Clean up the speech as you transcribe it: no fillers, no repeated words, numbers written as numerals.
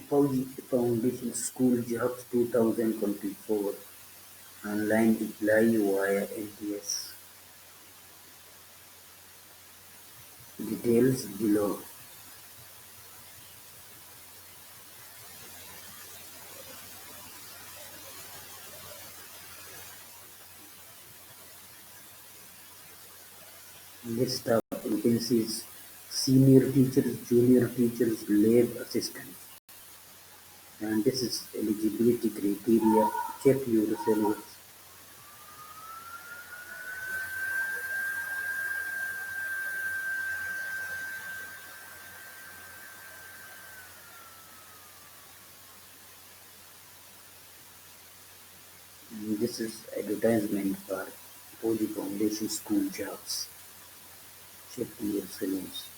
Fauji Foundation Schools Jobs 2024 online apply via NTS. Details below. List of vacancies: senior teachers, junior teachers, lab assistants. And this is eligibility criteria. Check your syllabus. And this is advertisement for Fauji Foundation School Jobs. Check your syllabus.